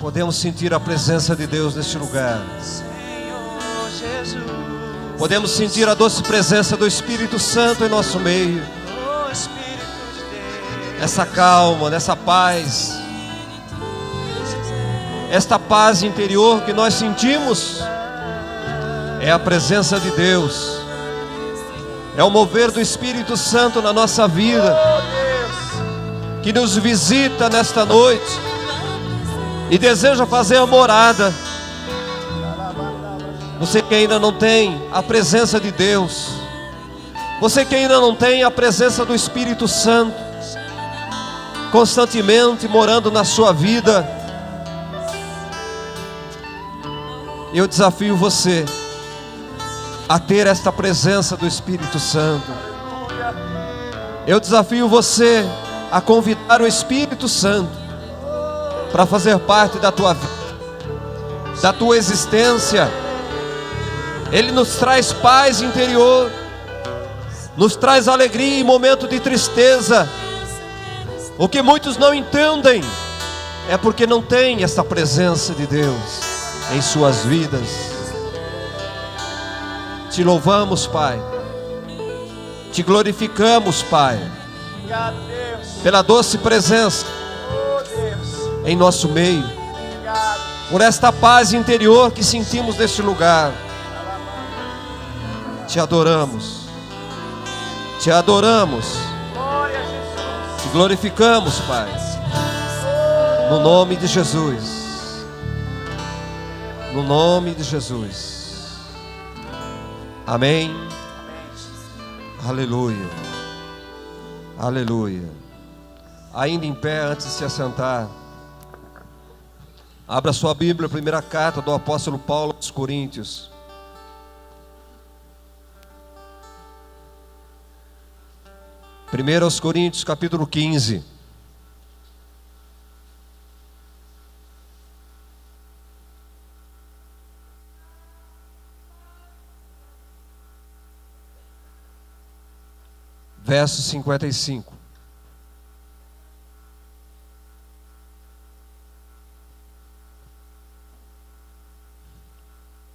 Podemos sentir a presença de Deus neste lugar. Senhor Jesus. Podemos sentir a doce presença do Espírito Santo em nosso meio. Oh, Espírito de Deus. Nessa calma, nessa paz. Esta paz interior que nós sentimos é a presença de Deus. É o mover do Espírito Santo na nossa vida, que nos visita nesta noite e deseja fazer a morada. Você que ainda não tem a presença de Deus, você que ainda não tem a presença do Espírito Santo constantemente morando na sua vida, eu desafio você a ter esta presença do Espírito Santo. Eu desafio você a convidar o Espírito Santo para fazer parte da tua vida, da tua existência. Ele nos traz paz interior, nos traz alegria em momento de tristeza. O que muitos não entendem é porque não tem esta presença de Deus em suas vidas. Te louvamos, Pai. Te glorificamos, Pai, Obrigado, Deus. pela doce presença Oh, Deus. em nosso meio, Obrigado. por esta paz interior que sentimos neste lugar. Te adoramos. Te adoramos. Glória a Jesus. Te glorificamos, Pai. No nome de Jesus. No nome de Jesus. Amém. Aleluia. Aleluia. Ainda em pé, antes de se assentar, abra sua Bíblia, a primeira carta do apóstolo Paulo aos Coríntios. Primeiro aos Coríntios, capítulo 15. Verso 55.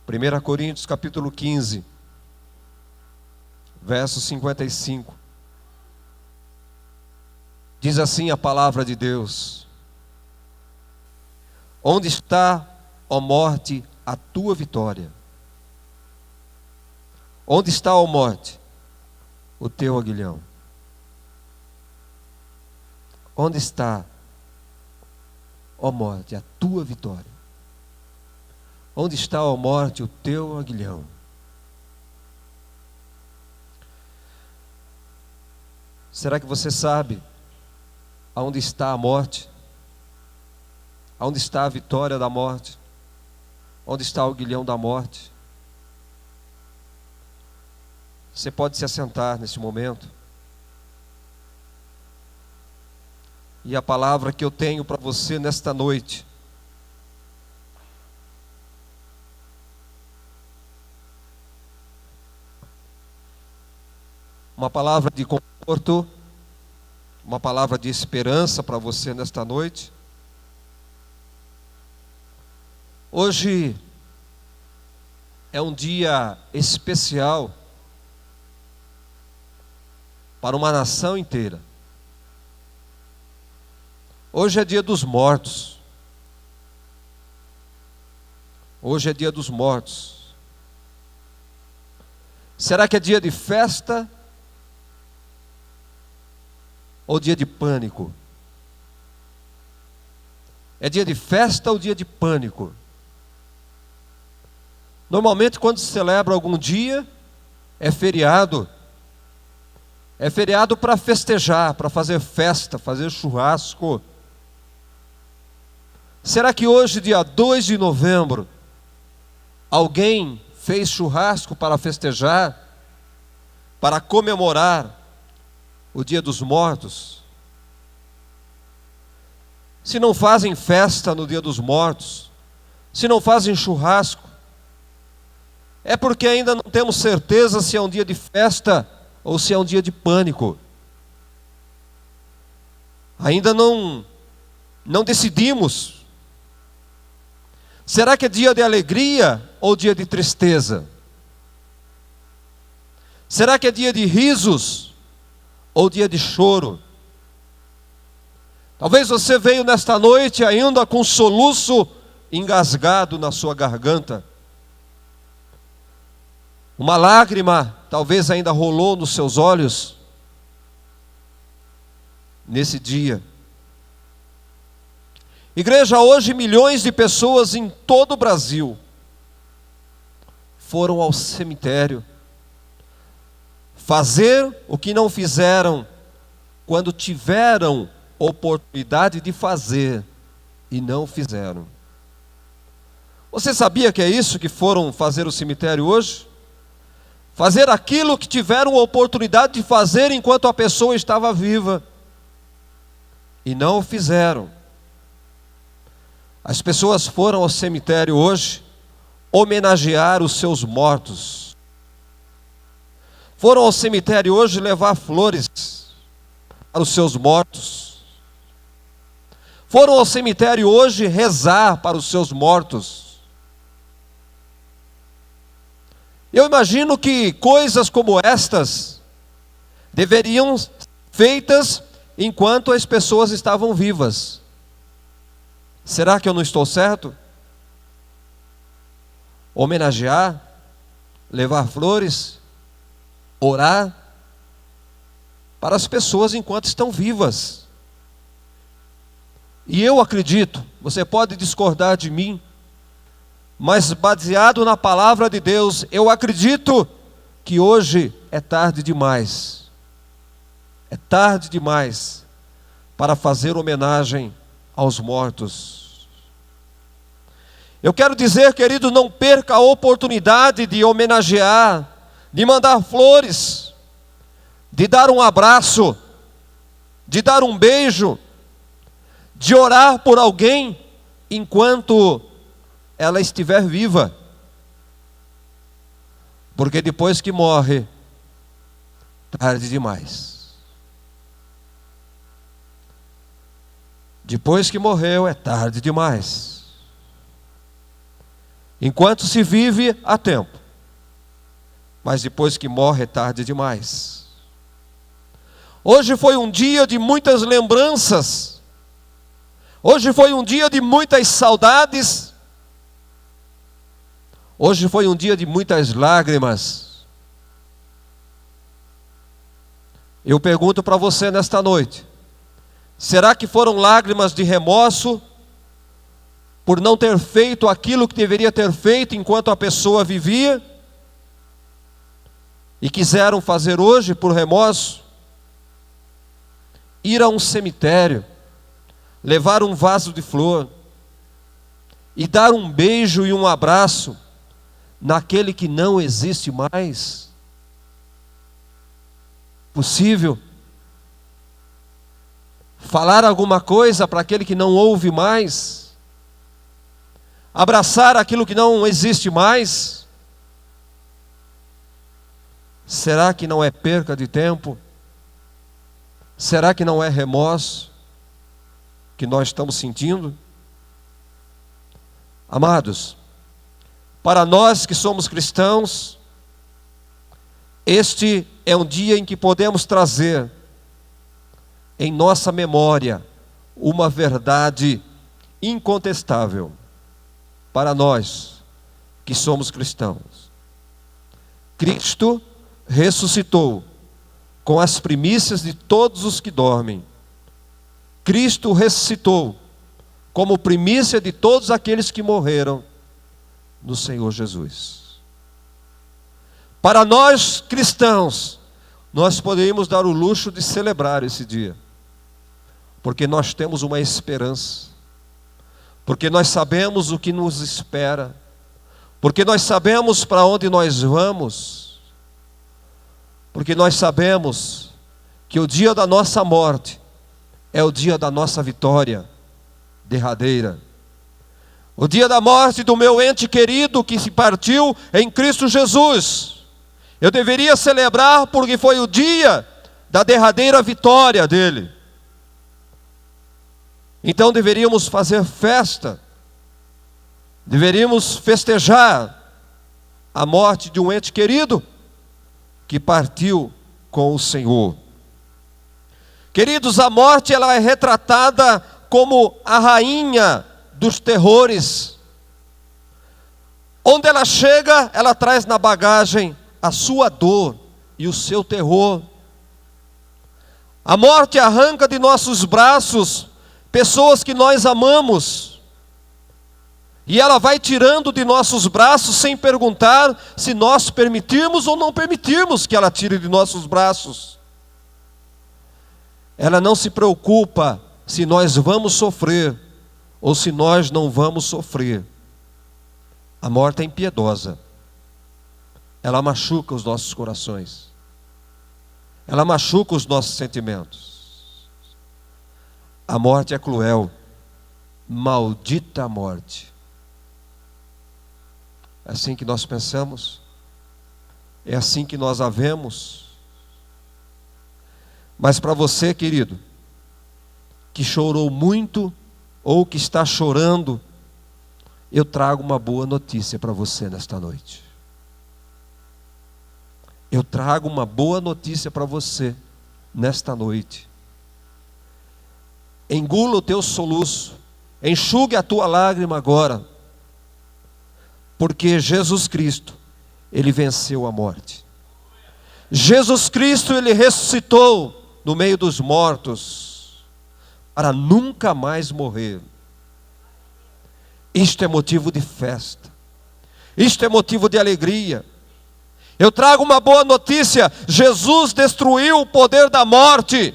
Primeira Coríntios capítulo 15, verso 55. Diz assim a palavra de Deus: onde está, ó morte, a tua vitória? Onde está, ó morte, o teu aguilhão? Onde está, ó morte, a tua vitória? Onde está, ó morte, o teu aguilhão? Será que você sabe aonde está a morte? Aonde está a vitória da morte? Onde está o aguilhão da morte? Você pode se assentar nesse momento. E a palavra que eu tenho para você nesta noite uma palavra de conforto, uma palavra de esperança para você nesta noite. Hoje é um dia especial para uma nação inteira. Hoje é dia dos mortos. Hoje é dia dos mortos. Será que é dia de festa ou dia de pânico? É dia de festa ou dia de pânico? Normalmente quando se celebra algum dia, é feriado. É feriado para festejar, para fazer festa, fazer churrasco. Será que hoje, dia 2 de novembro, alguém fez churrasco para festejar, para comemorar o dia dos mortos? Se não fazem festa no dia dos mortos, se não fazem churrasco, é porque ainda não temos certeza se é um dia de festa ou se é um dia de pânico. Ainda não decidimos Será que é dia de alegria ou dia de tristeza? Será que é dia de risos ou dia de choro? Talvez você veio nesta noite ainda com um soluço engasgado na sua garganta. Uma lágrima talvez ainda rolou nos seus olhos nesse dia. Igreja, hoje milhões de pessoas em todo o Brasil foram ao cemitério fazer o que não fizeram quando tiveram oportunidade de fazer e não fizeram. Você sabia que é isso que foram fazer o cemitério hoje? Fazer aquilo que tiveram oportunidade de fazer enquanto a pessoa estava viva e não o fizeram. As pessoas foram ao cemitério hoje homenagear os seus mortos. Foram ao cemitério hoje levar flores para os seus mortos. Foram ao cemitério hoje rezar para os seus mortos. Eu imagino que coisas como estas deveriam ser feitas enquanto as pessoas estavam vivas. Será que eu não estou certo? Homenagear, levar flores, orar para as pessoas enquanto estão vivas. E eu acredito, você pode discordar de mim, mas baseado na palavra de Deus, eu acredito que hoje é tarde demais. É tarde demais para fazer homenagem aos mortos. Eu quero dizer, querido, não perca a oportunidade de homenagear, de mandar flores, de dar um abraço, de dar um beijo, de orar por alguém enquanto ela estiver viva. Porque depois que morre, tarde demais. Depois que morreu, é tarde demais. Enquanto se vive, há tempo. Mas depois que morre, é tarde demais. Hoje foi um dia de muitas lembranças. Hoje foi um dia de muitas saudades. Hoje foi um dia de muitas lágrimas. Eu pergunto para você nesta noite: será que foram lágrimas de remorso por não ter feito aquilo que deveria ter feito enquanto a pessoa vivia? E quiseram fazer hoje por remorso? Ir a um cemitério, levar um vaso de flor e dar um beijo e um abraço naquele que não existe mais? Possível? Falar alguma coisa para aquele que não ouve mais? Abraçar aquilo que não existe mais? Será que não é perca de tempo? Será que não é remorso que nós estamos sentindo? Amados, para nós que somos cristãos, este é um dia em que podemos trazer em nossa memória uma verdade incontestável para nós que somos cristãos. Cristo ressuscitou com as primícias de todos os que dormem. Cristo ressuscitou como primícia de todos aqueles que morreram no Senhor Jesus. Para nós cristãos, nós podemos dar o luxo de celebrar esse dia, porque nós temos uma esperança, porque nós sabemos o que nos espera, porque nós sabemos para onde nós vamos, porque nós sabemos que o dia da nossa morte é o dia da nossa vitória derradeira. O dia da morte do meu ente querido que se partiu em Cristo Jesus. Eu deveria celebrar porque foi o dia da derradeira vitória dele. Então deveríamos fazer festa Deveríamos festejar a morte de um ente querido que partiu com o Senhor. Queridos, a morte ela é retratada como a rainha dos terrores. Onde ela chega, ela traz na bagagem a sua dor e o seu terror. A morte arranca de nossos braços pessoas que nós amamos. E ela vai tirando de nossos braços sem perguntar se nós permitirmos ou não permitirmos que ela tire de nossos braços. Ela não se preocupa se nós vamos sofrer ou se nós não vamos sofrer. A morte é impiedosa. Ela machuca os nossos corações. Ela machuca os nossos sentimentos. A morte é cruel. Maldita a morte. É assim que nós pensamos, é assim que nós a vemos. Mas para você, querido, que chorou muito ou que está chorando, eu trago uma boa notícia para você nesta noite. Eu trago uma boa notícia para você nesta noite. Engula o teu soluço, enxugue a tua lágrima agora. Porque Jesus Cristo, Ele venceu a morte. Jesus Cristo, Ele ressuscitou no meio dos mortos, para nunca mais morrer. Isto é motivo de festa. Isto é motivo de alegria. Eu trago uma boa notícia. Jesus destruiu o poder da morte.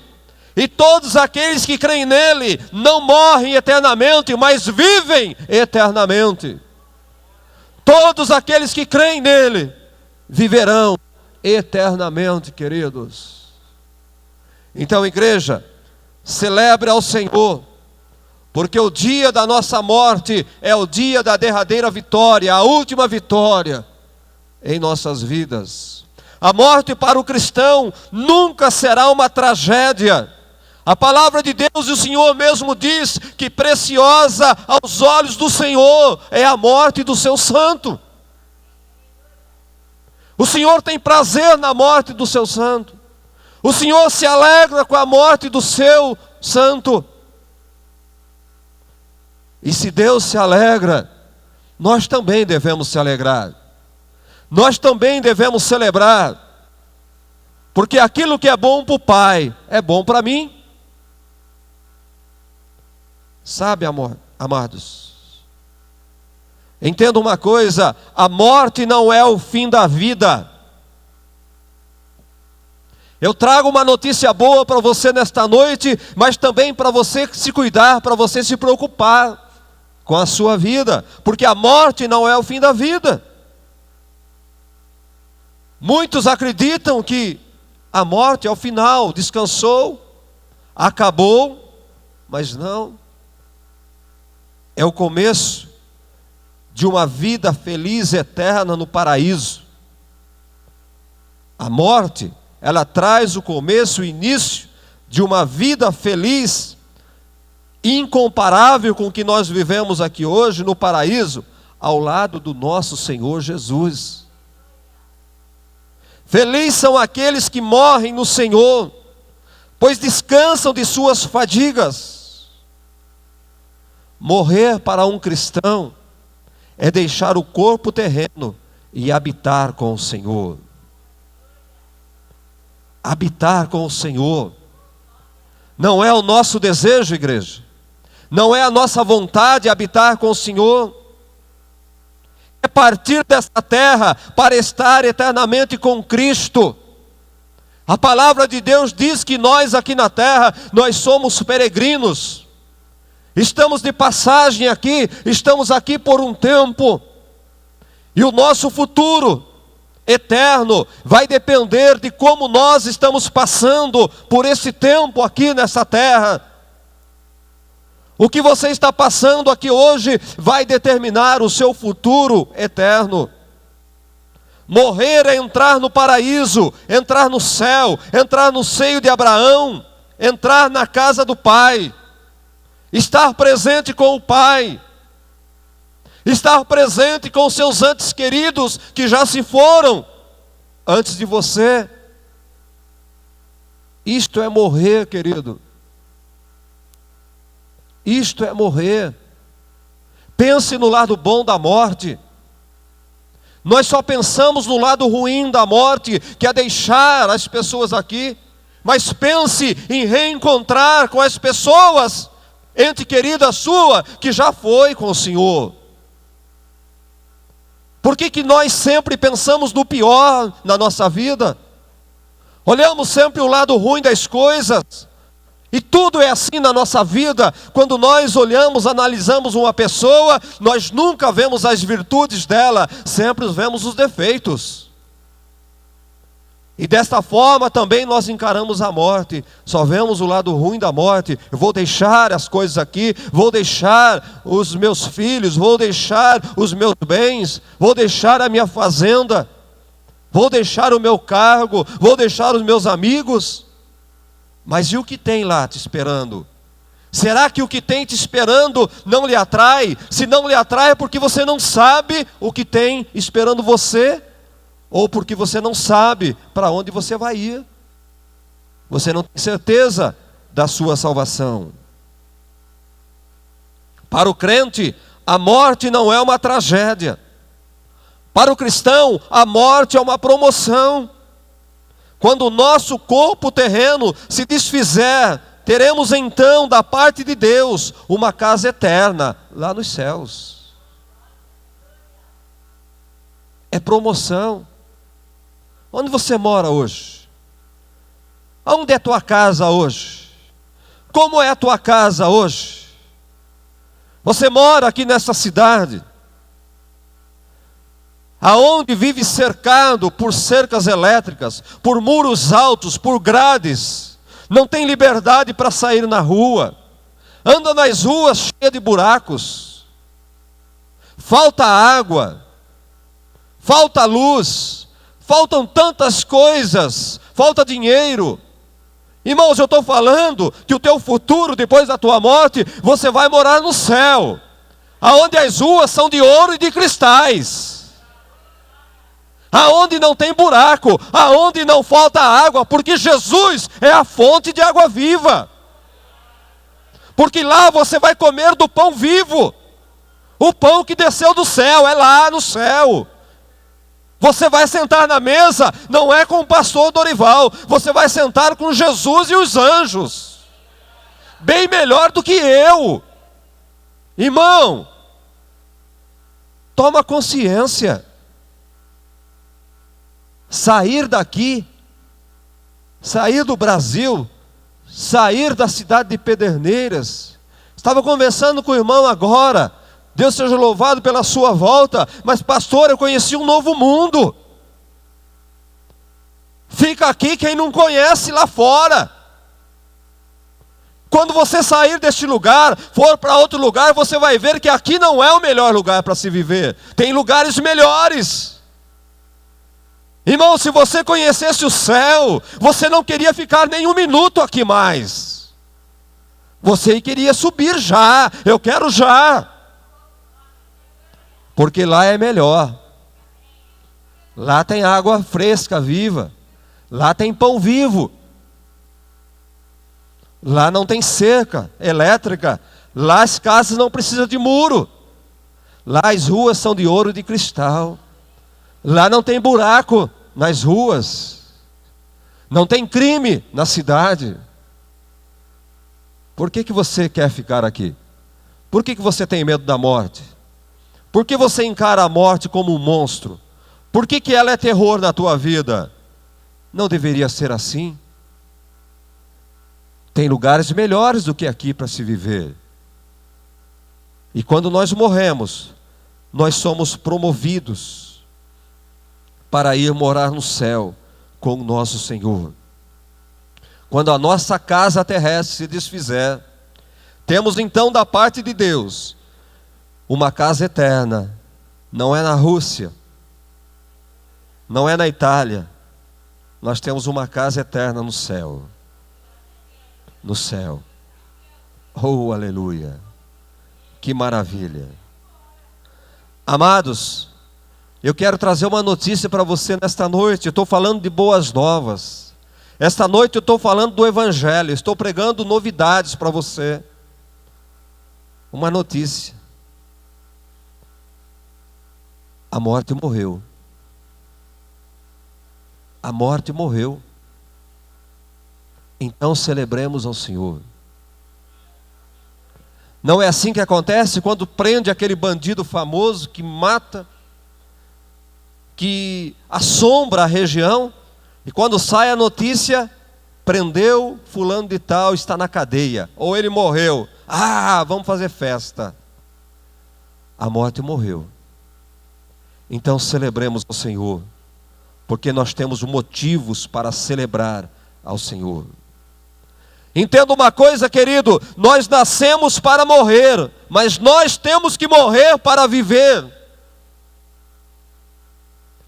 E todos aqueles que creem nele, não morrem eternamente, mas vivem eternamente. Todos aqueles que creem nele viverão eternamente, queridos. Então, igreja, celebre ao Senhor, porque o dia da nossa morte é o dia da derradeira vitória, a última vitória em nossas vidas. A morte para o cristão nunca será uma tragédia. A palavra de Deus e o Senhor mesmo diz que preciosa aos olhos do Senhor é a morte do seu santo. O Senhor tem prazer na morte do seu santo. O Senhor se alegra com a morte do seu santo. E se Deus se alegra, nós também devemos se alegrar. Nós também devemos celebrar. Porque aquilo que é bom para o Pai, é bom para mim. Sabe, amados, entenda uma coisa, a morte não é o fim da vida. Eu trago uma notícia boa para você nesta noite, mas também para você se cuidar, para você se preocupar com a sua vida, porque a morte não é o fim da vida. Muitos acreditam que a morte é o final, descansou, acabou, mas não. É o começo de uma vida feliz, eterna no paraíso. A morte, ela traz o começo, o início de uma vida feliz, incomparável com o que nós vivemos aqui hoje no paraíso, ao lado do nosso Senhor Jesus. Felizes são aqueles que morrem no Senhor, pois descansam de suas fadigas. Morrer para um cristão é deixar o corpo terreno e habitar com o Senhor. Habitar com o Senhor. Não é o nosso desejo, igreja. Não é a nossa vontade habitar com o Senhor. É partir desta terra para estar eternamente com Cristo. A palavra de Deus diz que nós aqui na terra, nós somos peregrinos. Estamos de passagem aqui, estamos aqui por um tempo. E o nosso futuro eterno vai depender de como nós estamos passando por esse tempo aqui nessa terra. O que você está passando aqui hoje vai determinar o seu futuro eterno. Morrer é entrar no paraíso, entrar no céu, entrar no seio de Abraão, entrar na casa do Pai. Estar presente com o Pai. estar presente com seus entes queridos que já se foram antes de você. Isto é morrer, querido. Isto é morrer. Pense no lado bom da morte. Nós só pensamos no lado ruim da morte, que é deixar as pessoas aqui. Mas pense em reencontrar com as pessoas, ente querida sua, que já foi com o Senhor. Por que nós sempre pensamos no pior na nossa vida? Olhamos sempre o lado ruim das coisas. E tudo é assim na nossa vida. Quando nós olhamos, analisamos uma pessoa, nós nunca vemos as virtudes dela, sempre vemos os defeitos. E desta forma também nós encaramos a morte. Só vemos o lado ruim da morte. Eu vou deixar as coisas aqui, vou deixar os meus filhos, vou deixar os meus bens, vou deixar a minha fazenda, vou deixar o meu cargo, vou deixar os meus amigos. Mas e o que tem lá te esperando? Será que o que tem te esperando não lhe atrai? Se não lhe atrai é porque você não sabe o que tem esperando você, ou porque você não sabe para onde você vai ir. Você não tem certeza da sua salvação. Para o crente, a morte não é uma tragédia. Para o cristão, a morte é uma promoção. Quando o nosso corpo terreno se desfizer, teremos então da parte de Deus uma casa eterna lá nos céus. É promoção. Onde você mora hoje? Onde é tua casa hoje? Como é a tua casa hoje? Você mora aqui nessa cidade, aonde vive cercado por cercas elétricas, por muros altos, por grades, não tem liberdade para sair na rua, anda nas ruas cheias de buracos, falta água, falta luz, faltam tantas coisas, falta dinheiro. Irmãos, eu estou falando que o teu futuro, depois da tua morte, você vai morar no céu, aonde as ruas são de ouro e de cristais, aonde não tem buraco, aonde não falta água, porque Jesus é a fonte de água viva. Porque lá você vai comer do pão vivo, o pão que desceu do céu, é lá no céu. Você vai sentar na mesa, não é com o pastor Dorival, você vai sentar com Jesus e os anjos, bem melhor do que eu. Irmão, toma consciência. Sair daqui, sair do Brasil, sair da cidade de Pederneiras. Estava conversando com o irmão agora, Deus seja louvado pela sua volta, mas pastor, eu conheci um novo mundo. Fica aqui quem não conhece lá fora. Quando você sair deste lugar, for para outro lugar, você vai ver que aqui não é o melhor lugar para se viver. Tem lugares melhores. Irmão, se você conhecesse o céu, você não queria ficar nem um minuto aqui mais. Você queria subir já, eu quero já. Porque lá é melhor. Lá tem água fresca, viva. Lá tem pão vivo. Lá não tem cerca elétrica. Lá as casas não precisam de muro. Lá as ruas são de ouro e de cristal. Lá não tem buraco nas ruas. Não tem crime na cidade. Por que você quer ficar aqui? Por que você tem medo da morte? Por que você encara a morte como um monstro? Por que ela é terror na tua vida? Não deveria ser assim. Tem lugares melhores do que aqui para se viver. E quando nós morremos, nós somos promovidos para ir morar no céu com o nosso Senhor. Quando a nossa casa terrestre se desfizer, temos então da parte de Deus uma casa eterna. Não é na Rússia, não é na Itália. Nós temos uma casa eterna no céu. No céu. Oh, aleluia. Que maravilha. Amados, eu quero trazer uma notícia para você nesta noite. Eu estou falando de boas novas. Esta noite eu estou falando do Evangelho. Estou pregando novidades para você. Uma notícia. A morte morreu. A morte morreu. Então celebremos ao Senhor. Não é assim que acontece quando prende aquele bandido famoso que mata, que assombra a região, e quando sai a notícia, prendeu fulano de tal, está na cadeia, ou ele morreu. Ah, vamos fazer festa. A morte morreu. Então celebremos ao Senhor, porque nós temos motivos para celebrar ao Senhor. Entenda uma coisa, querido, nós nascemos para morrer, mas nós temos que morrer para viver.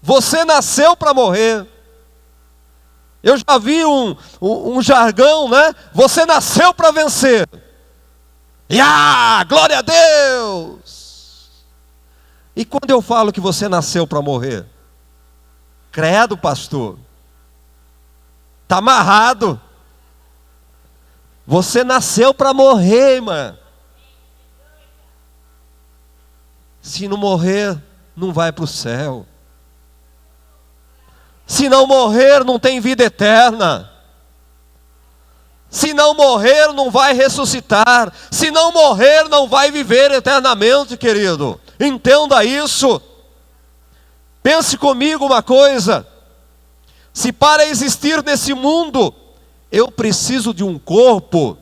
Você nasceu para morrer. Eu já vi um jargão, né? Você nasceu para vencer. E glória a Deus! E quando eu falo que você nasceu para morrer? Credo, pastor. Está amarrado. Você nasceu para morrer, irmã. Se não morrer, não vai para o céu. Se não morrer, não tem vida eterna. Se não morrer, não vai ressuscitar. Se não morrer, não vai viver eternamente, querido. Entenda isso. Pense comigo uma coisa. Se para existir nesse mundo eu preciso de um corpo,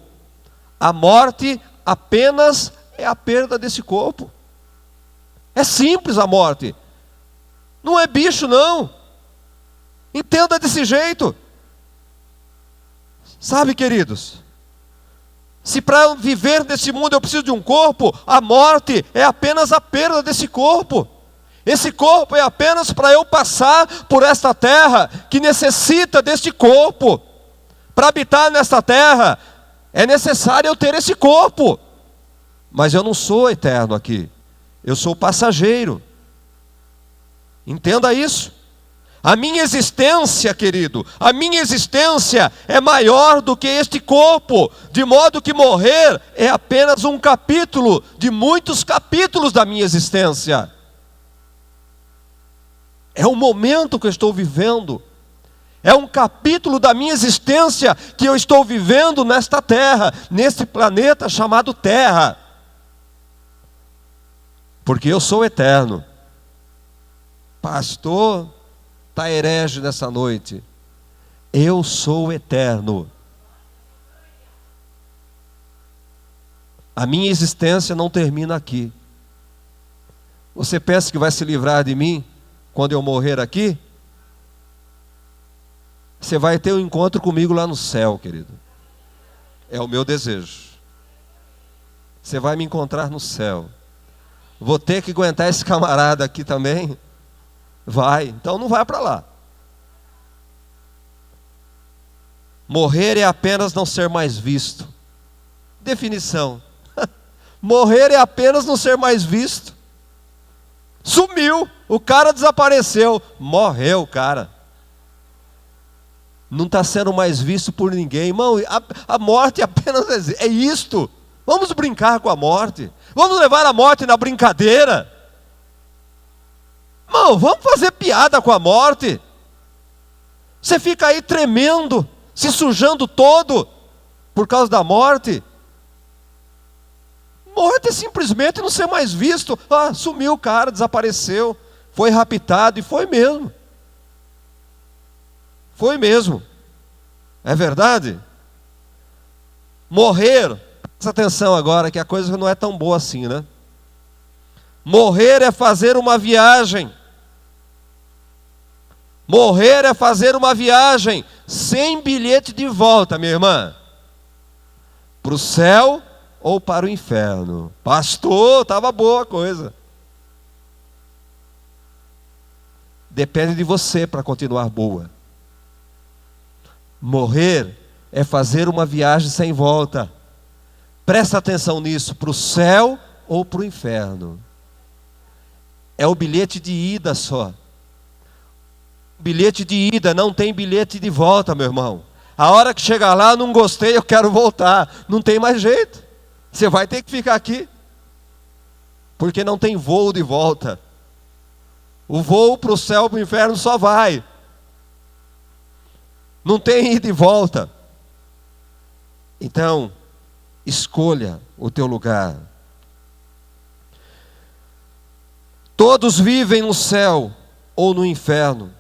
a morte apenas é a perda desse corpo. É simples a morte. Não é bicho, não. Entenda desse jeito. Sabe, queridos, se para viver nesse mundo eu preciso de um corpo, a morte é apenas a perda desse corpo. Esse corpo é apenas para eu passar por esta terra que necessita deste corpo. Para habitar nesta terra, é necessário eu ter esse corpo. Mas eu não sou eterno aqui. Eu sou passageiro. Entenda isso. A minha existência, querido, a minha existência é maior do que este corpo. De modo que morrer é apenas um capítulo de muitos capítulos da minha existência. É o momento que eu estou vivendo. É um capítulo da minha existência que eu estou vivendo nesta terra, neste planeta chamado Terra. Porque eu sou eterno. Pastor, está herege nessa noite. Eu sou eterno. A minha existência não termina aqui. Você pensa que vai se livrar de mim quando eu morrer aqui? Você vai ter um encontro comigo lá no céu, querido. É o meu desejo. Você vai me encontrar no céu. Vou ter que aguentar esse camarada aqui também? Vai, então não vai para lá. Morrer é apenas não ser mais visto. Definição. Morrer é apenas não ser mais visto. Sumiu, o cara desapareceu, morreu o cara. Não está sendo mais visto por ninguém. Irmão, a morte apenas é isto. Vamos brincar com a morte. Vamos levar a morte na brincadeira. Irmão, vamos fazer piada com a morte. Você fica aí tremendo, se sujando todo por causa da morte. Morte é simplesmente não ser mais visto. Sumiu o cara, desapareceu, foi raptado, e foi mesmo. Foi mesmo. É verdade? Morrer, presta atenção agora que a coisa não é tão boa assim, né? Morrer é fazer uma viagem. Morrer é fazer uma viagem sem bilhete de volta, minha irmã. Para o céu ou para o inferno. Pastor, estava boa a coisa. Depende de você para continuar boa. Morrer é fazer uma viagem sem volta. Presta atenção nisso, para o céu ou para o inferno. é o bilhete de ida só. Bilhete de ida, não tem bilhete de volta, meu irmão. A hora que chegar lá, não gostei, eu quero voltar. Não tem mais jeito. Você vai ter que ficar aqui. Porque não tem voo de volta. O voo para o céu, para o inferno só vai. Não tem ida e volta. Então, escolha o teu lugar. Todos vivem no céu ou no inferno.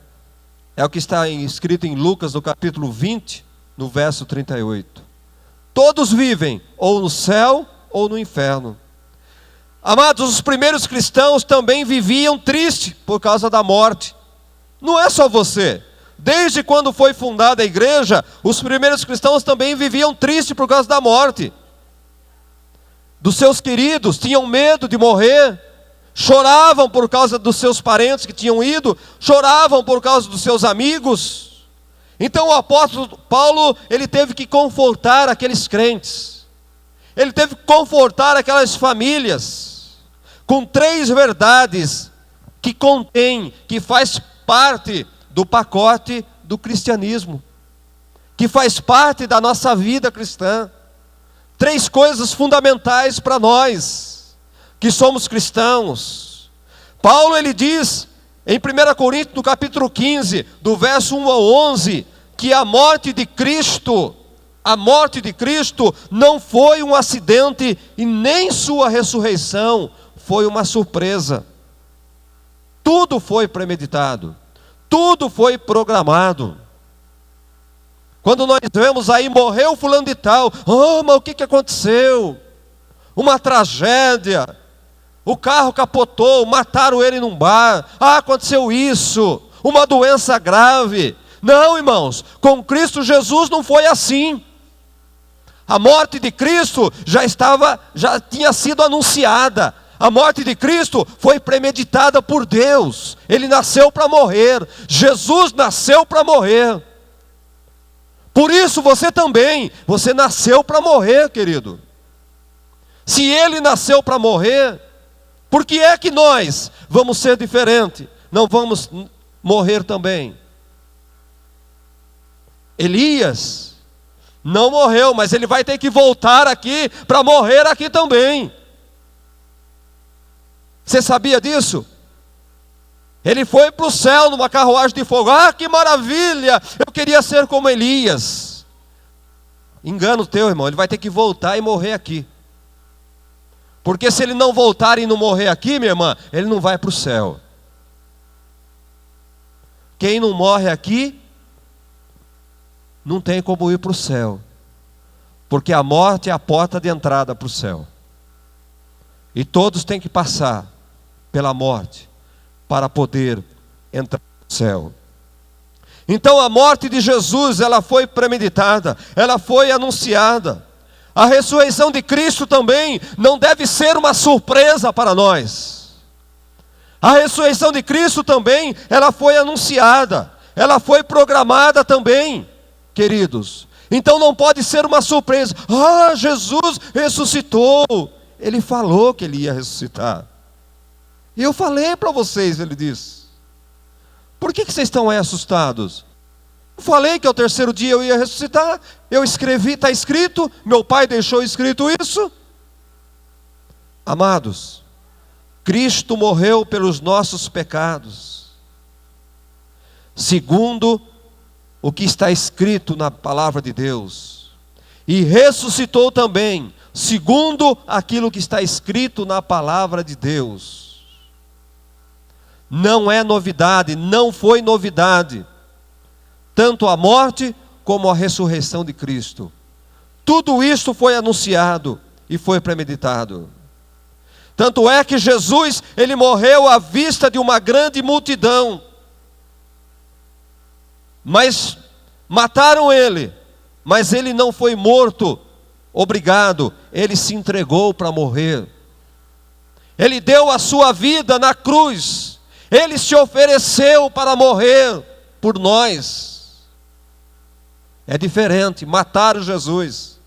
É o que está escrito em Lucas, no capítulo 20, no verso 38. Todos vivem ou no céu ou no inferno. Amados, os primeiros cristãos também viviam triste por causa da morte. Não é só você. Desde quando foi fundada a igreja, os primeiros cristãos também viviam triste por causa da morte. Dos seus queridos, tinham medo de morrer. Choravam por causa dos seus parentes que tinham ido, choravam por causa dos seus amigos. Então o apóstolo Paulo, ele teve que confortar aqueles crentes. Ele teve que confortar aquelas famílias com 3 verdades que contém, que faz parte do pacote do cristianismo, que faz parte da nossa vida cristã. 3 coisas fundamentais para nós que somos cristãos. Paulo, ele diz em 1 Coríntios, no capítulo 15, do verso 1 ao 11, que a morte de Cristo não foi um acidente e nem sua ressurreição foi uma surpresa. Tudo foi premeditado, tudo foi programado. Quando nós vemos aí, morreu fulano de tal, mas o que aconteceu? Uma tragédia. O carro capotou, mataram ele num bar. Aconteceu isso, uma doença grave. Não, irmãos, com Cristo Jesus não foi assim. A morte de Cristo já tinha sido anunciada. A morte de Cristo foi premeditada por Deus. Ele nasceu para morrer. Jesus nasceu para morrer. Por isso você também, você nasceu para morrer, querido. Se ele nasceu para morrer, por que é que nós vamos ser diferente? Não vamos morrer também? Elias não morreu, mas ele vai ter que voltar aqui para morrer aqui também. Você sabia disso? Ele foi para o céu numa carruagem de fogo. Que maravilha! Eu queria ser como Elias. Engano teu, irmão. Ele vai ter que voltar e morrer aqui. Porque se ele não voltar e não morrer aqui, minha irmã, ele não vai para o céu. Quem não morre aqui, não tem como ir para o céu. Porque a morte é a porta de entrada para o céu. E todos têm que passar pela morte para poder entrar no céu. Então a morte de Jesus, ela foi premeditada, ela foi anunciada. A ressurreição de Cristo também não deve ser uma surpresa para nós. A ressurreição de Cristo também, ela foi anunciada, ela foi programada também, queridos. Então não pode ser uma surpresa. Jesus ressuscitou. Ele falou que ele ia ressuscitar. E eu falei para vocês, ele disse. Por que vocês estão aí assustados? Eu falei que ao 3º dia eu ia ressuscitar. Eu escrevi, está escrito. Meu pai deixou escrito isso. Amados, Cristo morreu pelos nossos pecados, segundo o que está escrito na palavra de Deus. E ressuscitou também, segundo aquilo que está escrito na palavra de Deus. Não é novidade, não foi novidade. Tanto a morte como a ressurreição de Cristo. Tudo isto foi anunciado e foi premeditado. Tanto é que Jesus, ele morreu à vista de uma grande multidão. Mas mataram ele. Mas ele não foi morto, obrigado. Ele se entregou para morrer. Ele deu a sua vida na cruz. Ele se ofereceu para morrer por nós. É diferente, mataram Jesus.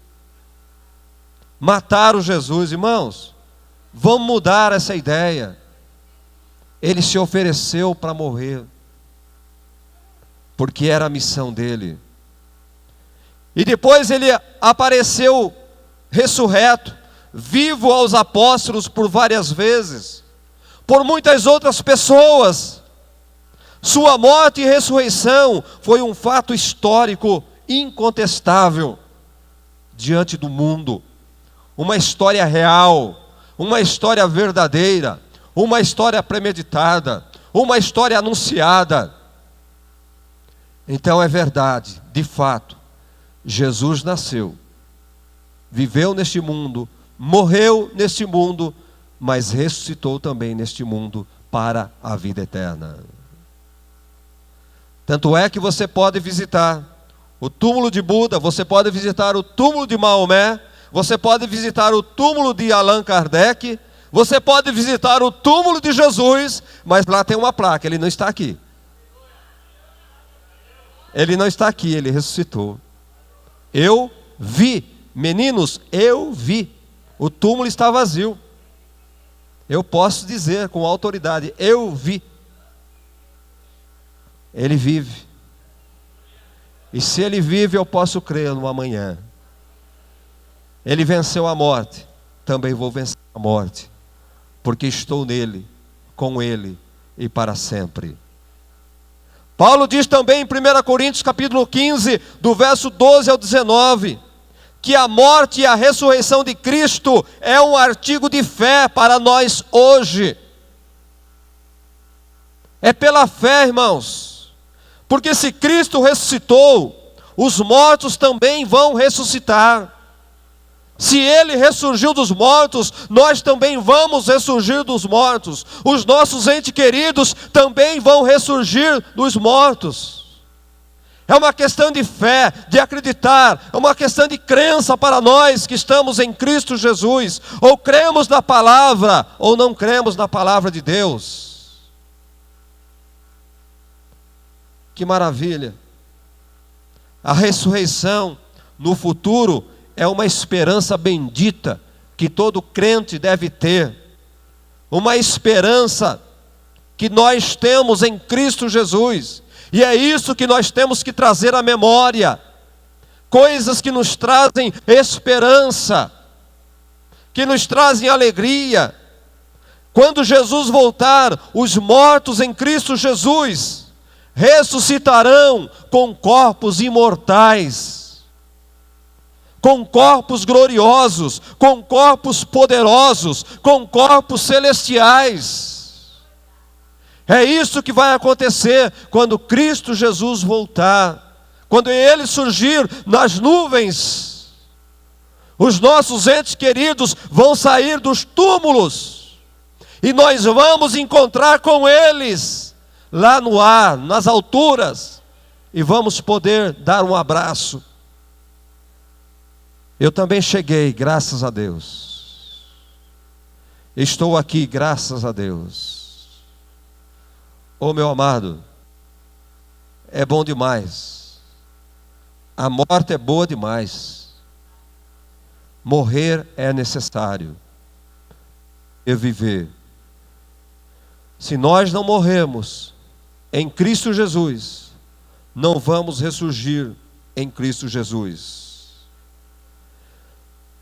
Mataram Jesus, irmãos. Vamos mudar essa ideia. Ele se ofereceu para morrer, porque era a missão dele. E depois ele apareceu ressurreto, vivo aos apóstolos por várias vezes, por muitas outras pessoas. Sua morte e ressurreição foi um fato histórico incontestável diante do mundo. Uma história real, uma história verdadeira, uma história premeditada, uma história anunciada. Então é verdade, de fato, Jesus nasceu, viveu neste mundo, morreu neste mundo, mas ressuscitou também neste mundo para a vida eterna. Tanto é que você pode visitar o túmulo de Buda, você pode visitar o túmulo de Maomé, você pode visitar o túmulo de Allan Kardec, você pode visitar o túmulo de Jesus, mas lá tem uma placa, ele não está aqui. Ele não está aqui, ele ressuscitou. Eu vi, meninos, eu vi. O túmulo está vazio. Eu posso dizer com autoridade, eu vi. Ele vive. E se ele vive, eu posso crer no amanhã. Ele venceu a morte, também vou vencer a morte, porque estou nele, com ele e para sempre. Paulo diz também em 1 Coríntios capítulo 15, do verso 12 ao 19, que a morte e a ressurreição de Cristo é um artigo de fé para nós hoje. É pela fé, irmãos, porque se Cristo ressuscitou, os mortos também vão ressuscitar. Se Ele ressurgiu dos mortos, nós também vamos ressurgir dos mortos. Os nossos entes queridos também vão ressurgir dos mortos. É uma questão de fé, de acreditar, é uma questão de crença para nós que estamos em Cristo Jesus. Ou cremos na palavra, ou não cremos na palavra de Deus. Que maravilha! A ressurreição no futuro é uma esperança bendita que todo crente deve ter. Uma esperança que nós temos em Cristo Jesus. E é isso que nós temos que trazer à memória. Coisas que nos trazem esperança, que nos trazem alegria. Quando Jesus voltar, os mortos em Cristo Jesus ressuscitarão com corpos imortais, com corpos gloriosos, com corpos poderosos, com corpos celestiais. É isso que vai acontecer quando Cristo Jesus voltar, quando Ele surgir nas nuvens. Os nossos entes queridos vão sair dos túmulos, e nós vamos encontrar com eles, lá no ar, nas alturas, e vamos poder dar um abraço. Eu também cheguei, graças a Deus. Estou aqui, graças a Deus. Oh, meu amado, é bom demais. A morte é boa demais. Morrer é necessário. E viver. Se nós não morrermos em Cristo Jesus, não vamos ressurgir em Cristo Jesus.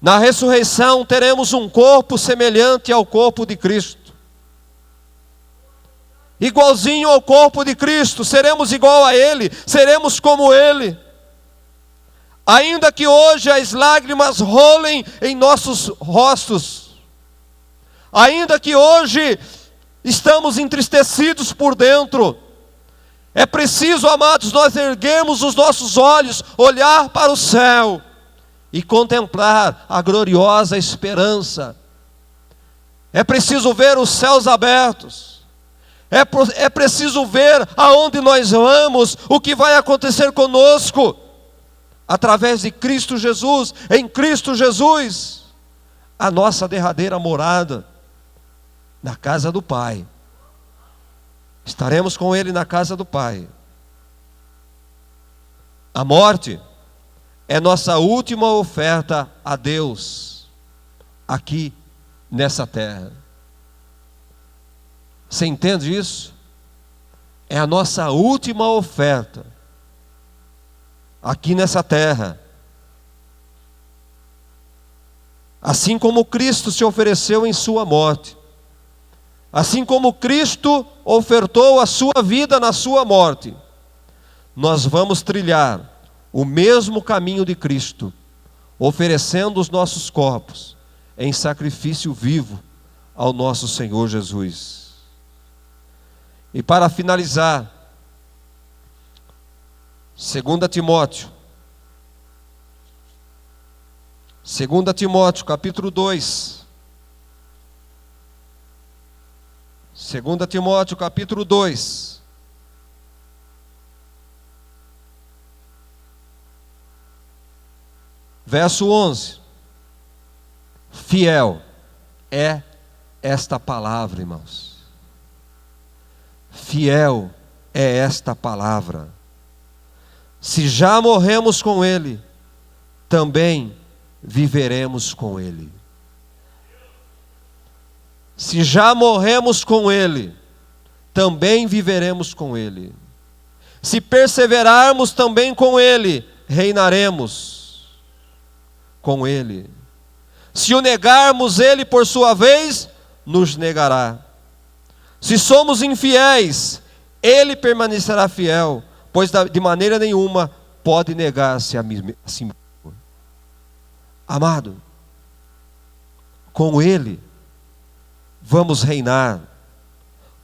Na ressurreição teremos um corpo semelhante ao corpo de Cristo. Igualzinho ao corpo de Cristo, seremos igual a Ele, seremos como Ele. Ainda que hoje as lágrimas rolem em nossos rostos, ainda que hoje estamos entristecidos por dentro, é preciso, amados, nós erguermos os nossos olhos, olhar para o céu e contemplar a gloriosa esperança. É preciso ver os céus abertos. É preciso ver aonde nós vamos, o que vai acontecer conosco, através de Cristo Jesus, em Cristo Jesus, a nossa derradeira morada, na casa do Pai. Estaremos com Ele na casa do Pai. A morte é nossa última oferta a Deus, aqui nessa terra. Você entende isso? É a nossa última oferta aqui nessa terra. Assim como Cristo se ofereceu em sua morte, assim como Cristo ofertou a sua vida na sua morte, nós vamos trilhar o mesmo caminho de Cristo, oferecendo os nossos corpos em sacrifício vivo ao nosso Senhor Jesus. E para finalizar, 2 Timóteo, capítulo 2. 2 Timóteo, capítulo 2. Verso 11. Fiel é esta palavra, irmãos. Fiel é esta palavra. Se já morremos com Ele, também viveremos com Ele. Se já morremos com Ele, também viveremos com Ele. Se perseverarmos também com Ele, reinaremos com Ele. Se o negarmos, Ele por sua vez nos negará. Se somos infiéis, Ele permanecerá fiel, pois de maneira nenhuma pode negar-se a si mesmo. Amado, com Ele vamos reinar,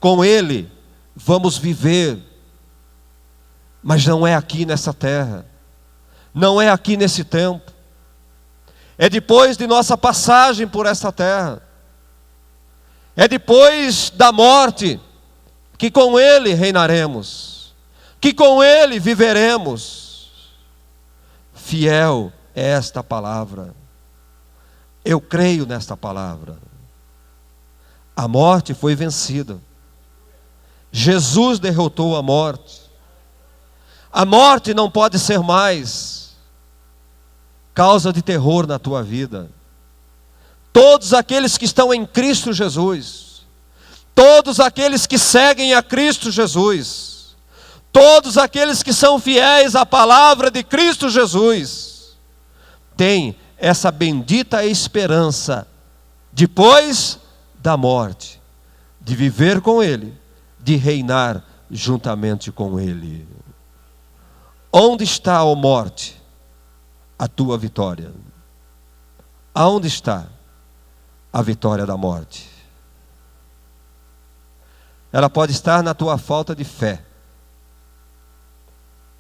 com Ele vamos viver, mas não é aqui nessa terra, não é aqui nesse tempo, é depois de nossa passagem por esta terra, é depois da morte que com Ele reinaremos, que com Ele viveremos. Fiel é esta palavra. Eu creio nesta palavra. A morte foi vencida. Jesus derrotou a morte. A morte não pode ser mais causa de terror na tua vida. Todos aqueles que estão em Cristo Jesus, todos aqueles que seguem a Cristo Jesus, todos aqueles que são fiéis à palavra de Cristo Jesus, têm essa bendita esperança, depois da morte, de viver com Ele, de reinar juntamente com Ele. Onde está, ó morte, a tua vitória? Aonde está a vitória da morte? Ela pode estar na tua falta de fé.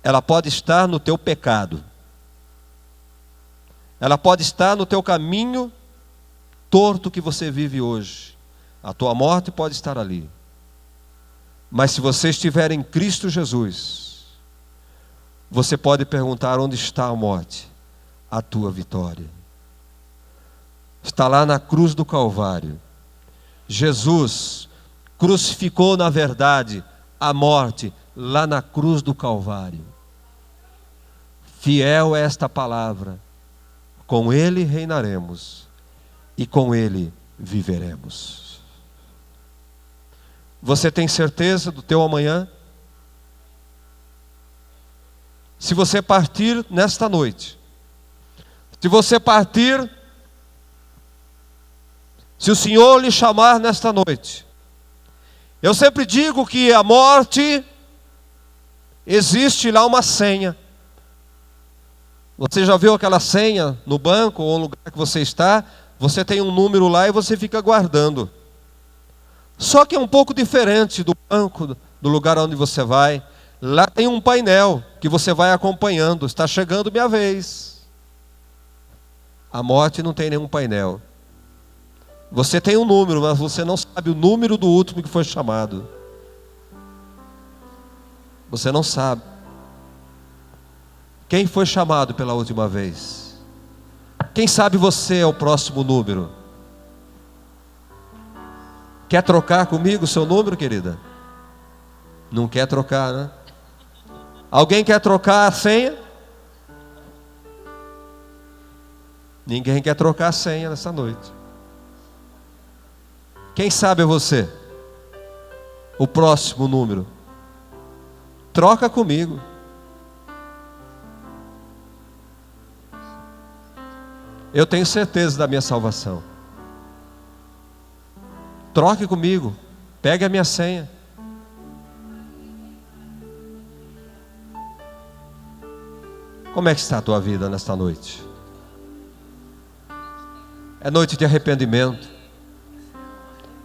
Ela pode estar no teu pecado. Ela pode estar no teu caminho torto que você vive hoje. A tua morte pode estar ali. Mas se você estiver em Cristo Jesus, você pode perguntar: onde está a morte? A tua vitória está lá na cruz do Calvário. Jesus crucificou, na verdade, a morte lá na cruz do Calvário. Fiel é esta palavra. Com Ele reinaremos e com Ele viveremos. Você tem certeza do teu amanhã? Se você partir nesta noite, se você partir, se o Senhor lhe chamar nesta noite, eu sempre digo que a morte, existe lá uma senha. Você já viu aquela senha no banco ou no lugar que você está? Você tem um número lá e você fica guardando. Só que é um pouco diferente do banco, do lugar onde você vai. Lá tem um painel que você vai acompanhando. Está chegando minha vez. A morte não tem nenhum painel. Você tem um número, mas você não sabe o número do último que foi chamado. Você não sabe. Quem foi chamado pela última vez? Quem sabe você é o próximo número? Quer trocar comigo o seu número, querida? Não quer trocar, né? Alguém quer trocar a senha? Ninguém quer trocar a senha nessa noite. Quem sabe é você? o próximo número. Troca comigo. Eu tenho certeza da minha salvação. Troque comigo. Pegue a minha senha. Como é que está a tua vida nesta noite? É noite de arrependimento.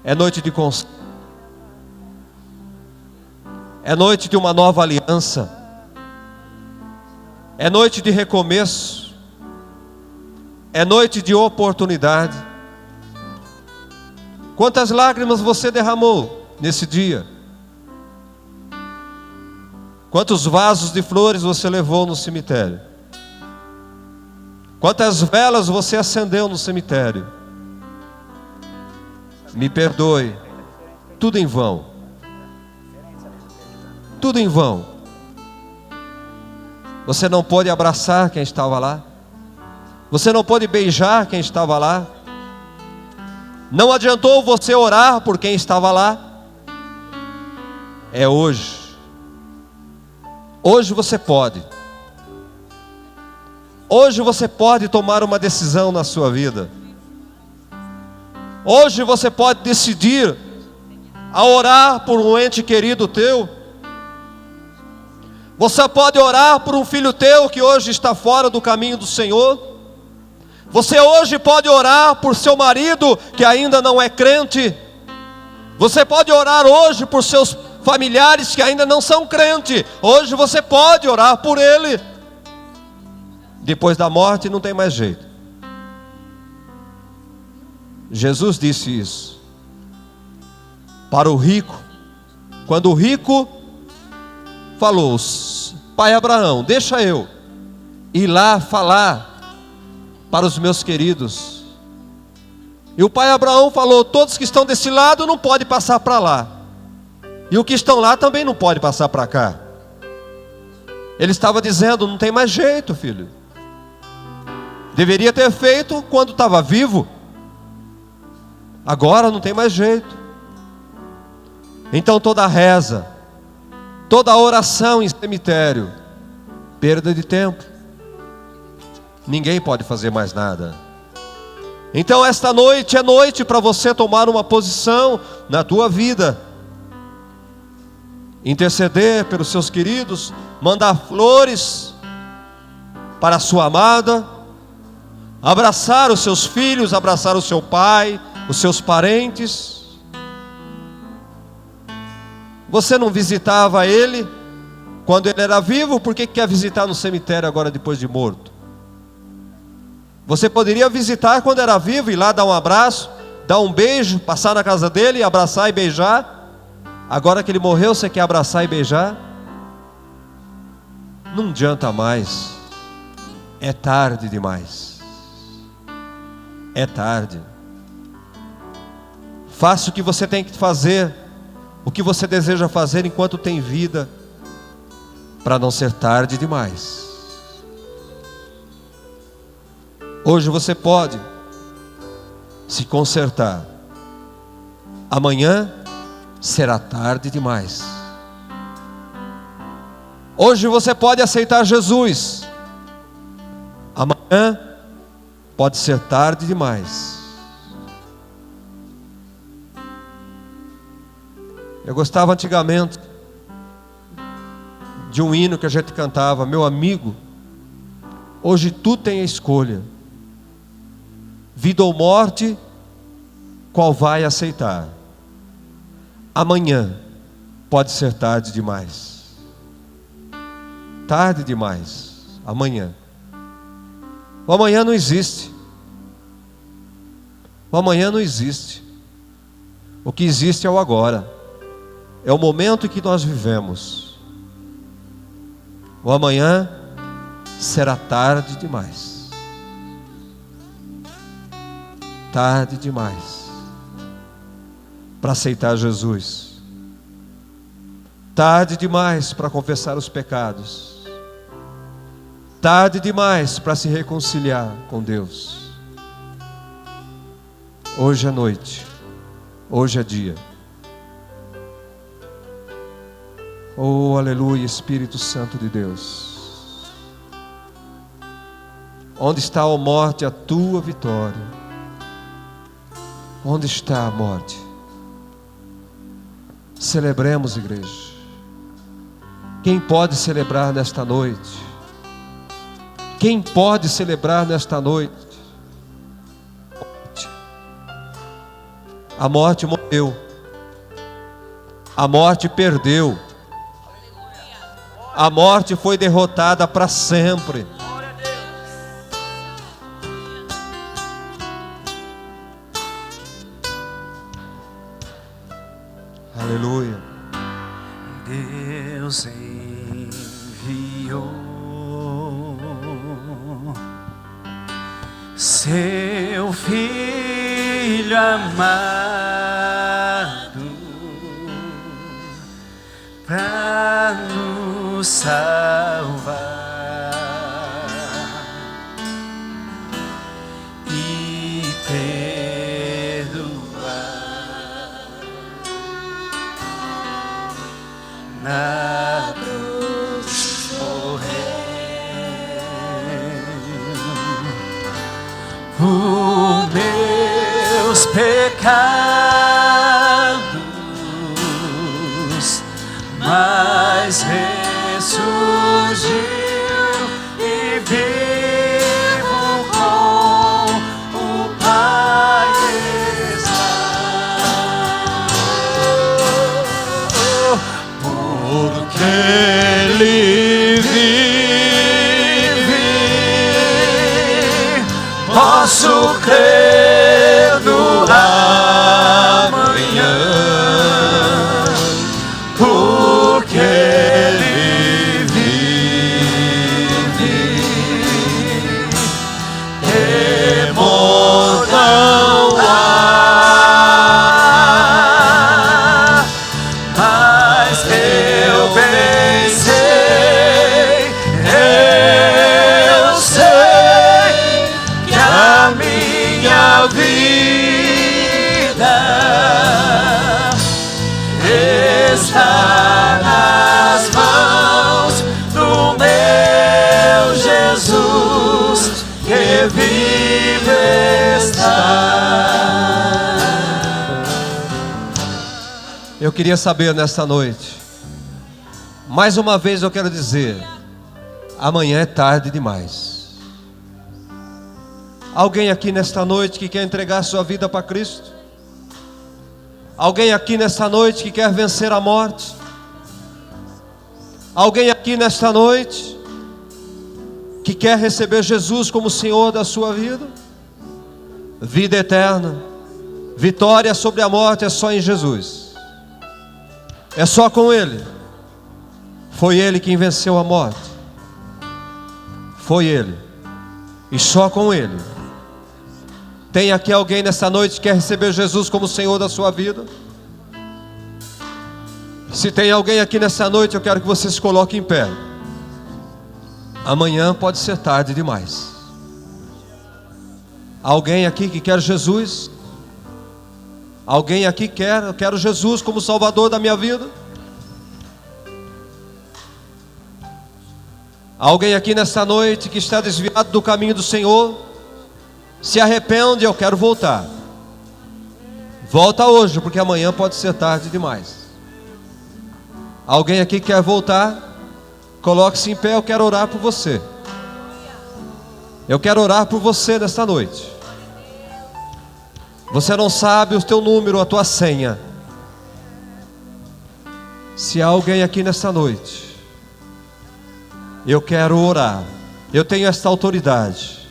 É noite de conserto. É noite de uma nova aliança. É noite de recomeço. É noite de oportunidade. Quantas lágrimas você derramou nesse dia? Quantos vasos de flores você levou no cemitério? Quantas velas você acendeu no cemitério? Me perdoe, tudo em vão. Tudo em vão. Você não pôde abraçar quem estava lá. Você não pôde beijar quem estava lá. Não adiantou você orar por quem estava lá. É hoje. Hoje você pode. Hoje você pode tomar uma decisão na sua vida. Hoje você pode decidir a orar por um ente querido teu. Você pode orar por um filho teu que hoje está fora do caminho do Senhor. Você hoje pode orar por seu marido que ainda não é crente. Você pode orar hoje por seus familiares que ainda não são crentes. Hoje você pode orar por ele. Depois da morte não tem mais jeito. Jesus disse isso para o rico. Quando o rico falou: pai Abraão, deixa eu ir lá falar para os meus queridos. E o pai Abraão falou: todos que estão desse lado não podem passar para lá, e o que estão lá também não pode passar para cá. Ele estava dizendo: não tem mais jeito, filho. Deveria ter feito quando estava vivo. Agora não tem mais jeito. Então toda reza, toda oração em cemitério, perda de tempo. Ninguém pode fazer mais nada. Então esta noite é noite para você tomar uma posição na tua vida. Interceder pelos seus queridos, mandar flores para a sua amada, abraçar os seus filhos, abraçar o seu pai, os seus parentes. Você não visitava ele quando ele era vivo, por que quer visitar no cemitério agora depois de morto? Você poderia visitar quando era vivo, ir lá dar um abraço, dar um beijo, passar na casa dele, abraçar e beijar. Agora que ele morreu, você quer abraçar e beijar? Não adianta mais. É tarde demais. É tarde. Faça o que você tem que fazer, o que você deseja fazer enquanto tem vida, para não ser tarde demais. Hoje você pode se consertar. Amanhã será tarde demais. Hoje você pode aceitar Jesus. Amanhã pode ser tarde demais. Eu gostava antigamente de um hino que a gente cantava: meu amigo, hoje tu tem a escolha, vida ou morte, qual vai aceitar? Amanhã pode ser tarde demais. Tarde demais. Amanhã. O amanhã não existe. O amanhã não existe. O que existe é o agora. É o momento que nós vivemos. O amanhã será tarde demais. Tarde demais para aceitar Jesus. Tarde demais para confessar os pecados. Tarde demais para se reconciliar com Deus. Hoje é noite. Hoje é dia. Oh, aleluia, Espírito Santo de Deus. Onde está, ó morte, a tua vitória? Onde está a morte? Celebremos, igreja. Quem pode celebrar nesta noite? Quem pode celebrar nesta noite? A morte morreu. A morte perdeu. A morte foi derrotada para sempre. Aleluia. Deus enviou seu Filho amado para nos salvar e perdoar. Na cruz morreu por meus pecados, mas ressurgiu e vivo com o Pai está. Porque Ele vive, posso crer no amanhã. Porque Ele vive, temor não há, mas eu bem sei, eu sei que a minha vida está nas mãos do meu Jesus, que vive está. Eu queria saber nesta noite, mais uma vez eu quero dizer, amanhã é tarde demais. Alguém aqui nesta noite que quer entregar sua vida para Cristo? Alguém aqui nesta noite que quer vencer a morte? Alguém aqui nesta noite que quer receber Jesus como Senhor da sua vida? Vida eterna, vitória sobre a morte é só em Jesus. É só com Ele. Foi Ele quem venceu a morte. Foi Ele. E só com Ele. Tem aqui alguém nessa noite que quer receber Jesus como Senhor da sua vida? Se tem alguém aqui nessa noite, eu quero que você se coloque em pé. Amanhã pode ser tarde demais. Alguém aqui que quer Jesus? Alguém aqui quer? Eu quero Jesus como Salvador da minha vida. Alguém aqui nessa noite que está desviado do caminho do Senhor? Se arrepende, eu quero voltar. Volta hoje, porque amanhã pode ser tarde demais. Alguém aqui quer voltar? Coloque-se em pé, eu quero orar por você. Eu quero orar por você nesta noite. Você não sabe o teu número, a tua senha. Se há alguém aqui nesta noite, eu quero orar. Eu tenho esta autoridade.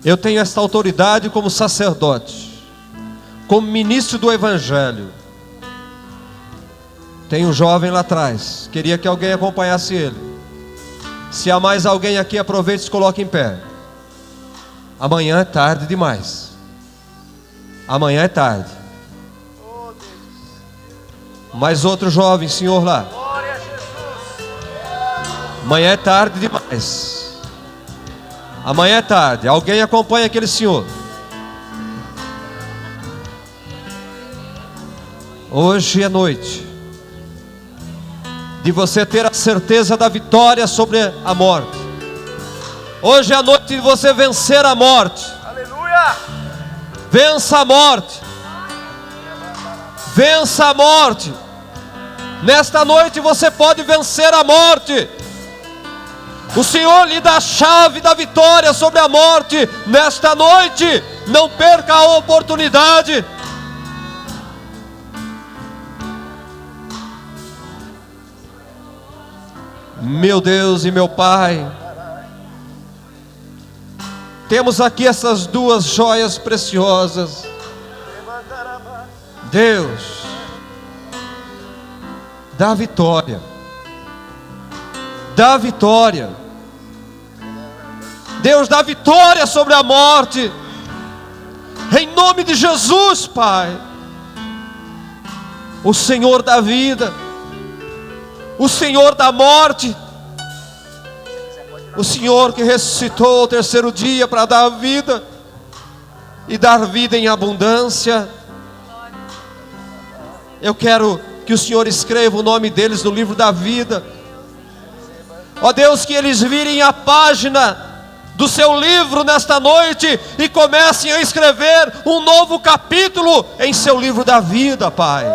Eu tenho esta autoridade como sacerdote, como ministro do Evangelho. Tem um jovem lá atrás, queria que alguém acompanhasse ele. Se há mais alguém aqui, aproveite e se coloque em pé. Amanhã é tarde demais. Amanhã é tarde. Mais outro jovem, senhor lá. Amanhã é tarde demais. Amanhã é tarde. Alguém acompanha aquele senhor. Hoje é noite. de você ter a certeza da vitória sobre a morte. Hoje é a noite de você vencer a morte. Aleluia! Vença a morte. Vença a morte. Nesta noite você pode vencer a morte. O Senhor lhe dá a chave da vitória sobre a morte nesta noite. Não perca a oportunidade. Meu Deus e meu Pai, temos aqui essas duas joias preciosas. Deus, dá vitória. Dá vitória. Deus, dá vitória sobre a morte. Em nome de Jesus, Pai. O Senhor da vida, o Senhor da morte, o Senhor que ressuscitou ao terceiro dia para dar vida e dar vida em abundância. Eu quero que o Senhor escreva o nome deles no livro da vida. Ó Deus, que eles virem a página do seu livro nesta noite e comecem a escrever um novo capítulo em seu livro da vida, Pai.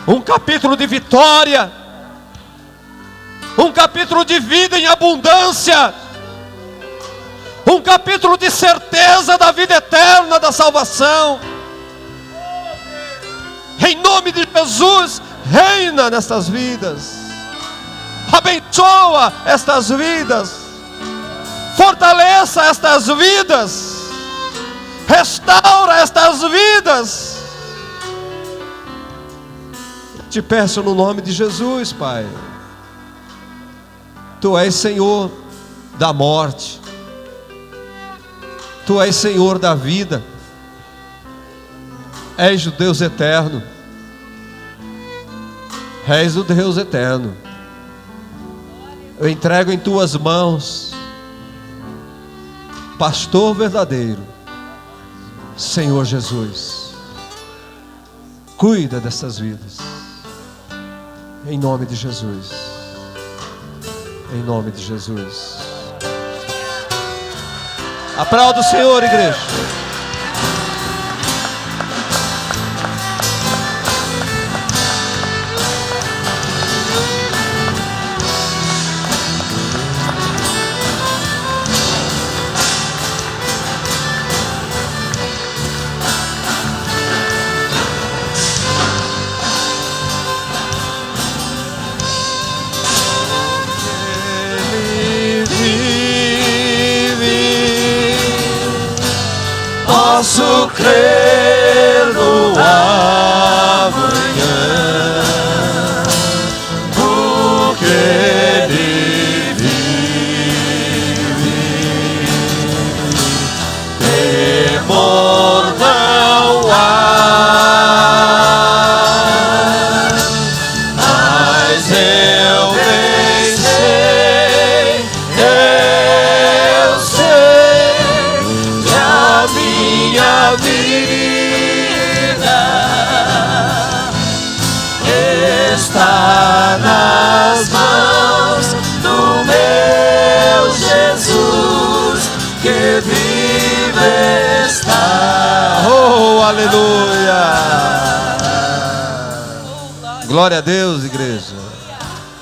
Um capítulo de vitória, um capítulo de vida em abundância, um capítulo de certeza da vida eterna, da salvação. Em nome de Jesus, reina nestas vidas, abençoa estas vidas, fortaleça estas vidas, restaura estas vidas. Te peço no nome de Jesus, Pai. Tu és Senhor da morte, Tu és Senhor da vida, és o Deus eterno, és o Deus eterno. Eu entrego em Tuas mãos, Pastor verdadeiro, Senhor Jesus. Cuida dessas vidas, em nome de Jesus. Em nome de Jesus. Aplauda o Senhor, igreja. Posso crer no amanhã, porque Ele vive. Temor não há, mas eu venci. Eu sei que a minha vida está nas mãos do meu Jesus, que vive está. Oh, aleluia! Glória a Deus, igreja.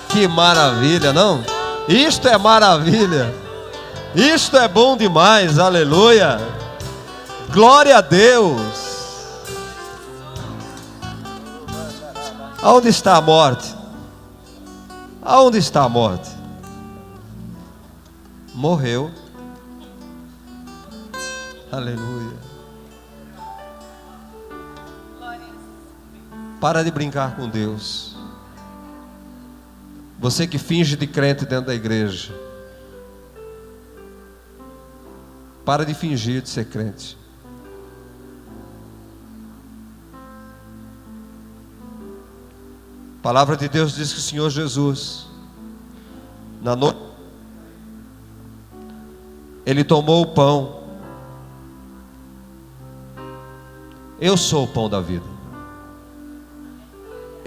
Que maravilha, não? Isto é maravilha. Isto é bom demais, aleluia. Glória a Deus. Aonde está a morte? Aonde está a morte? Morreu. Aleluia. Para de brincar com Deus. Você que finge de crente dentro da igreja, para de fingir de ser crente. A palavra de Deus diz que o Senhor Jesus, na noite, Ele tomou o pão. Eu sou o pão da vida.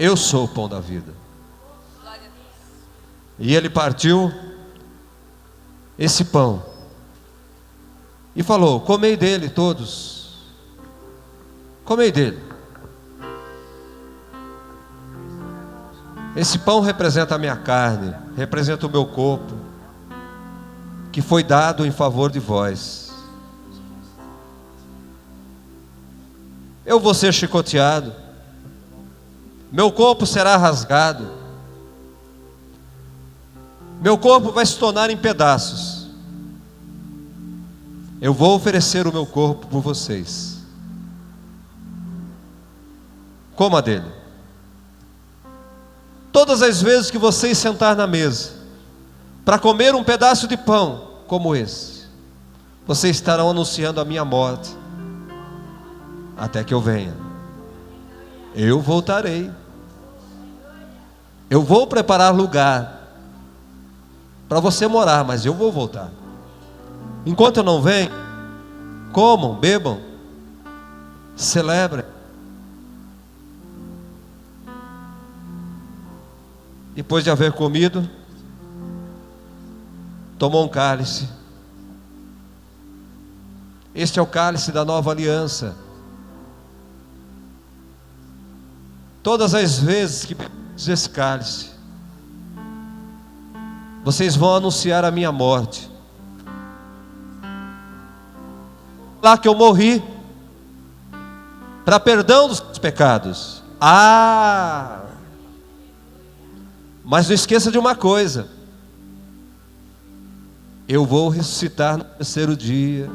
Eu sou o pão da vida. E ele partiu esse pão e falou: comei dele todos, comei dele. Esse pão representa a minha carne, representa o meu corpo, que foi dado em favor de vós. Eu vou ser chicoteado, meu corpo será rasgado, meu corpo vai se tornar em pedaços. Eu vou oferecer o meu corpo por vocês. Coma dele. Todas as vezes que vocês sentar na mesa para comer um pedaço de pão como esse, vocês estarão anunciando a minha morte até que eu venha. Eu voltarei. Eu vou preparar lugar para você morar, mas eu vou voltar. Enquanto eu não venho, comam, bebam, celebrem. Depois de haver comido, tomou um cálice. Este é o cálice da nova aliança. Todas as vezes que bebemos esse cálice, vocês vão anunciar a minha morte. Lá que eu morri para perdão dos pecados. Mas não esqueça de uma coisa: eu vou ressuscitar no terceiro dia.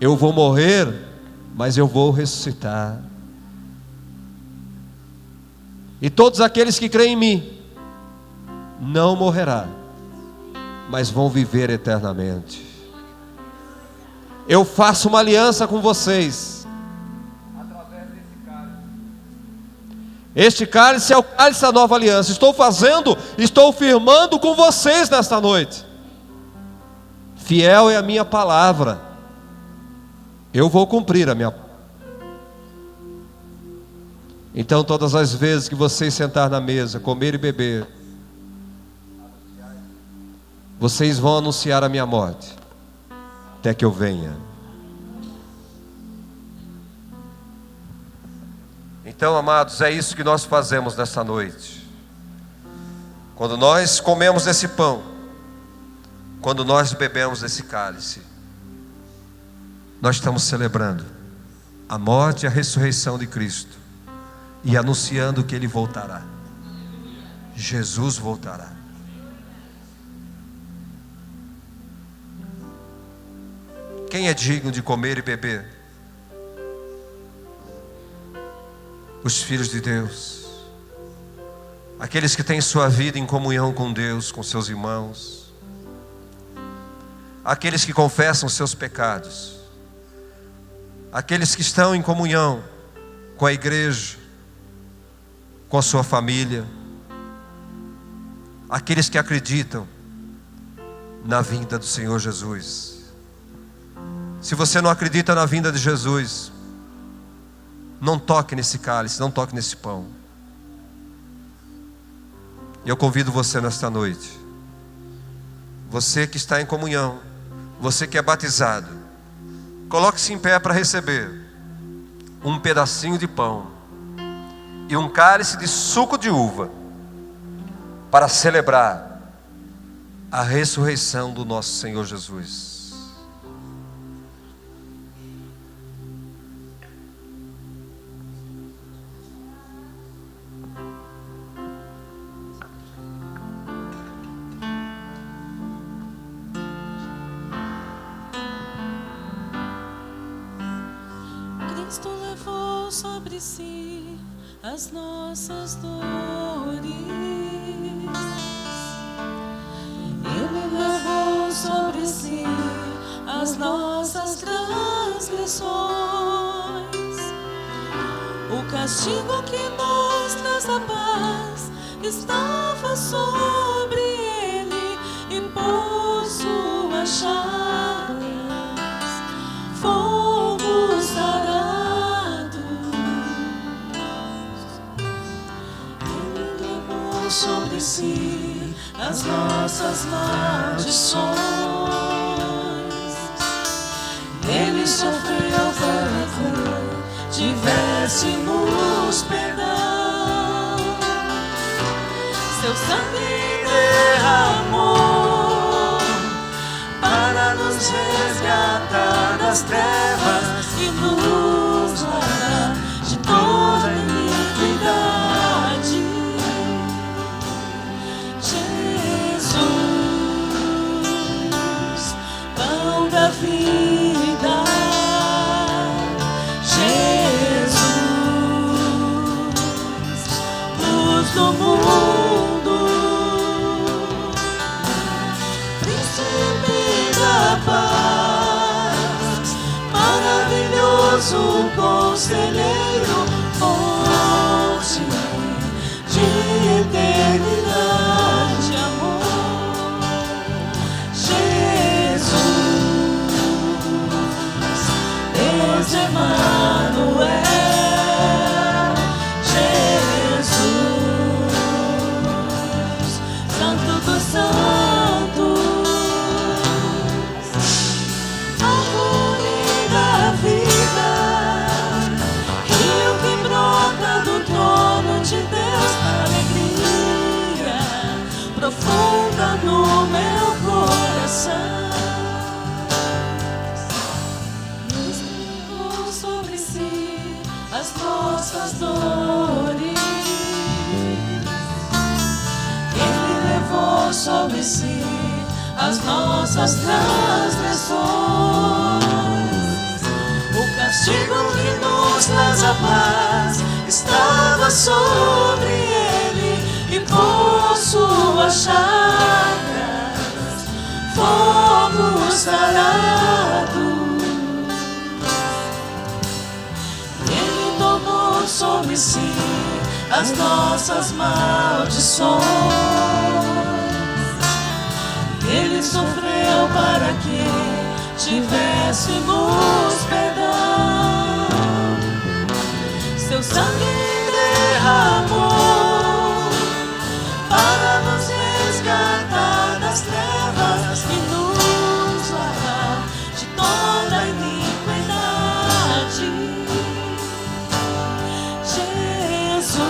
Eu vou morrer, mas eu vou ressuscitar. E todos aqueles que creem em mim não morrerão, mas vão viver eternamente. Eu faço uma aliança com vocês. Este cálice é o cálice da nova aliança. Estou firmando com vocês nesta noite. Fiel é a minha palavra. Eu vou cumprir a minha palavra. Então todas as vezes que vocês sentar na mesa, comer e beber, vocês vão anunciar a minha morte até que eu venha. Então, amados, é isso que nós fazemos nesta noite. Quando nós comemos esse pão, quando nós bebemos esse cálice, nós estamos celebrando a morte e a ressurreição de Cristo e anunciando que Ele voltará. Jesus voltará. Quem é digno de comer e beber? Os filhos de Deus, aqueles que têm sua vida em comunhão com Deus, com seus irmãos, aqueles que confessam seus pecados, aqueles que estão em comunhão com a igreja, com a sua família, aqueles que acreditam na vinda do Senhor Jesus. Se você não acredita na vinda de Jesus, não toque nesse cálice, não toque nesse pão. E eu convido você nesta noite, você que está em comunhão, você que é batizado, coloque-se em pé para receber um pedacinho de pão e um cálice de suco de uva, para celebrar a ressurreição do nosso Senhor Jesus. Cristo levou sobre si as nossas dores. Ele levou sobre si as nossas transgressões. O castigo que nos traz a paz estava sobre ele, e por suas chagas fomos sarados. sobre si as nossas maldições. Ele sofreu para que tivéssemos perdão. Seu sangue derramou para nos resgatar das trevas e nos lavar de toda iniquidade. Jesus, pão da vida. Jesus, luz do mundo. Príncipe da paz, maravilhoso conselheiro, fonte de eternidade, amor. Jesus, Deus Emanuel. Jesus, Santo dos Santos, árvore da vida, rio que brota do trono de Deus, alegria profunda no meu coração. Levou sobre si as nossas dores. Ele levou sobre si as nossas transgressões. O castigo que nos traz a paz estava sobre ele, e por suas chagas fomos sarados. Ele tomou sobre si as nossas maldições. Ele sofreu para que tivéssemos perdão. Seu sangue derramou para nos resgatar das trevas e nos lavar de toda iniquidade. Jesus,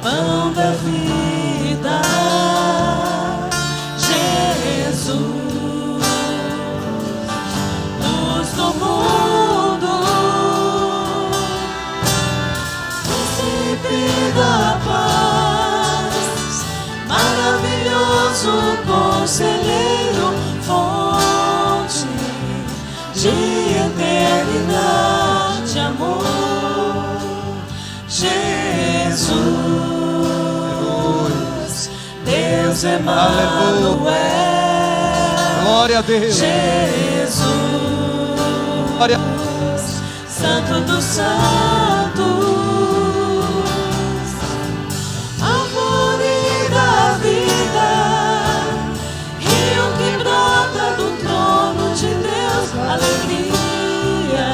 pão da vida. Jesus, luz do mundo. Príncipe da paz, maravilhoso conselheiro, fonte de eternidade, amor. Jesus, Deus Emanuel. Glória a Deus. Jesus, Glória. Santo dos Santos, árvore da vida, rio que brota do trono de Deus, alegria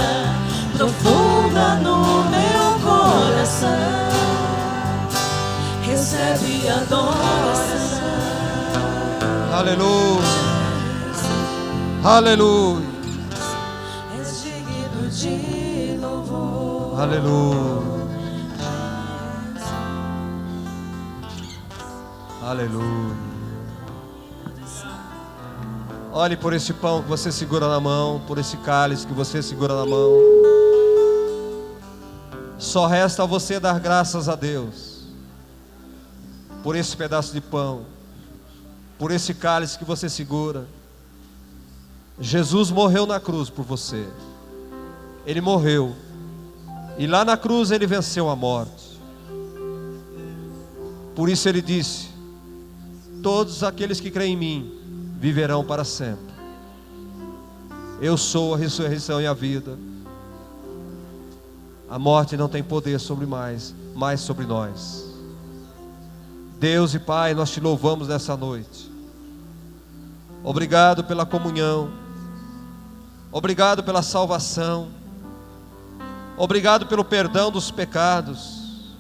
profunda no meu coração. Recebe adoração. Aleluia. Aleluia. És digno de louvor. Aleluia. Aleluia. Olhe por esse pão que você segura na mão, por esse cálice que você segura na mão. Só resta a você dar graças a Deus por esse pedaço de pão, por esse cálice que você segura. Jesus morreu na cruz por você. Ele morreu, e lá na cruz ele venceu a morte. Por isso ele disse: todos aqueles que creem em mim viverão para sempre. Eu sou a ressurreição e a vida. A morte não tem poder sobre mais sobre nós. Deus e Pai, nós te louvamos nessa noite. Obrigado pela comunhão. Obrigado pela salvação. Obrigado pelo perdão dos pecados.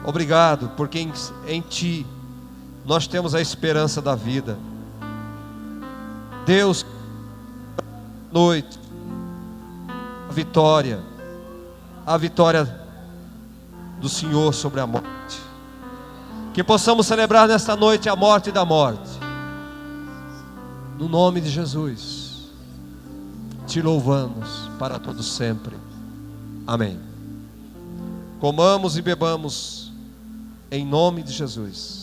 Obrigado, porque em Ti nós temos a esperança da vida. Deus, noite, a vitória do Senhor sobre a morte. Que possamos celebrar nesta noite a morte da morte. No nome de Jesus, te louvamos para todo sempre. Amém. Comamos e bebamos em nome de Jesus.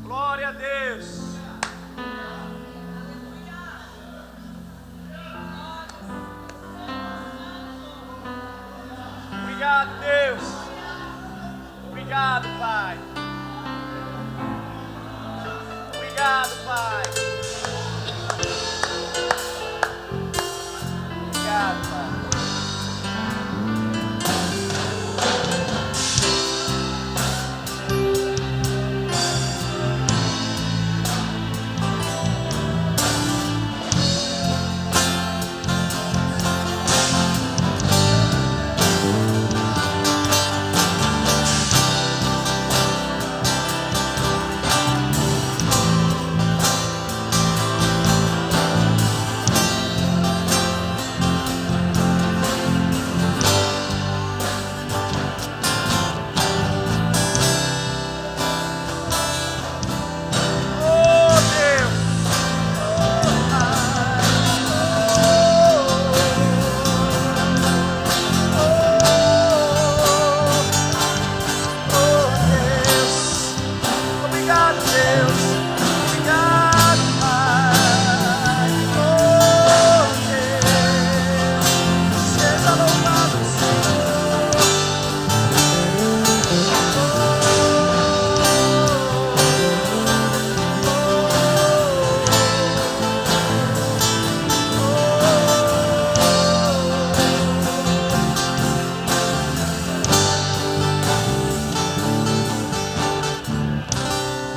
Glória a Deus. Obrigado, Deus. Obrigado, Pai. Obrigado, Pai. Obrigado, Pai.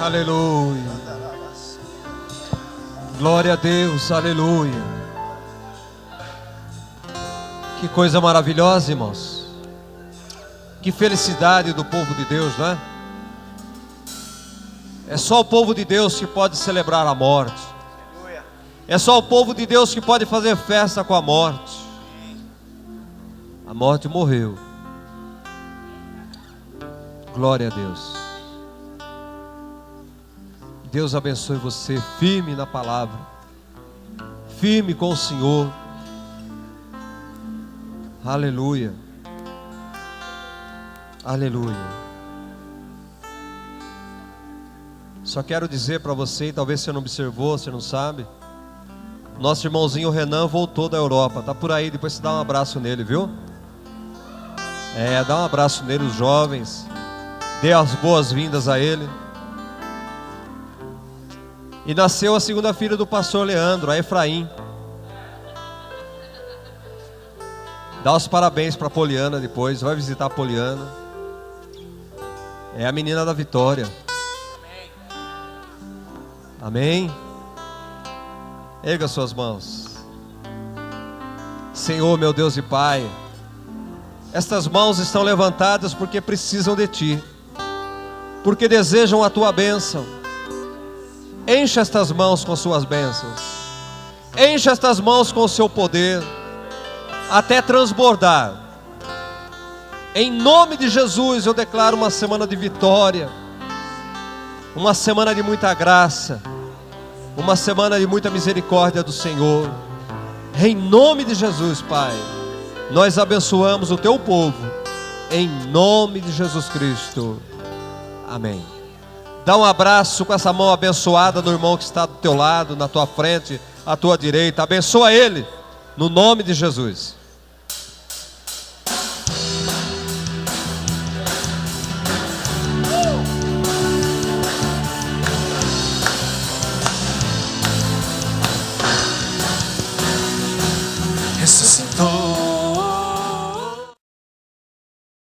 Aleluia. Glória a Deus, aleluia. Que coisa maravilhosa, irmãos. Que felicidade do povo de Deus, não é? É só o povo de Deus que pode celebrar a morte. É só o povo de Deus que pode fazer festa com a morte. A morte morreu. Glória a Deus. Deus abençoe você, firme na palavra, firme com o Senhor. Aleluia. Aleluia. Só quero dizer para você, e talvez você não observou, você não sabe, nosso irmãozinho Renan voltou da Europa, tá por aí, depois você dá um abraço nele, viu? Dá um abraço nele, os jovens, dê as boas-vindas a ele. E nasceu a segunda filha do pastor Leandro, a Efraim. Dá os parabéns para a Poliana depois, vai visitar a Poliana. É a menina da vitória. Amém? Erga suas mãos. Senhor, meu Deus e Pai, estas mãos estão levantadas porque precisam de Ti, porque desejam a Tua bênção. Encha estas mãos com suas bênçãos. Encha estas mãos com o seu poder, até transbordar. Em nome de Jesus eu declaro uma semana de vitória, uma semana de muita graça, uma semana de muita misericórdia do Senhor. Em nome de Jesus, Pai, nós abençoamos o Teu povo, em nome de Jesus Cristo. Amém. Dá um abraço com essa mão abençoada no irmão que está do teu lado, na tua frente, à tua direita. Abençoa ele, no nome de Jesus. ressuscitou.